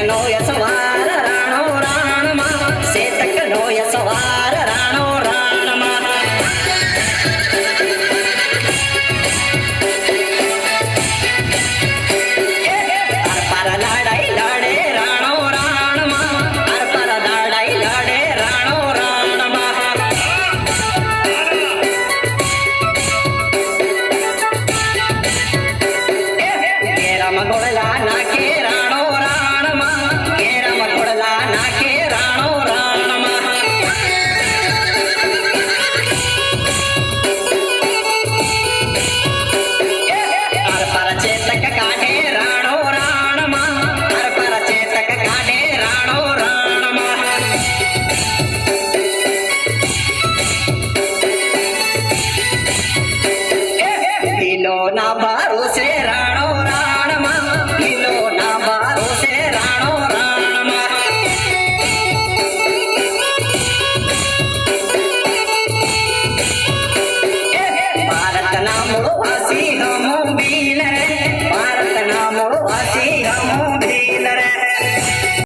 નો યસવાર રાણો રાણમાં સેતક નો યસવાર રાણો રાણમાં પર લડાઈ લડે રાણો રાણમાં પર લડાઈ લડે રાણો રાણમાં ગોળલા નાખે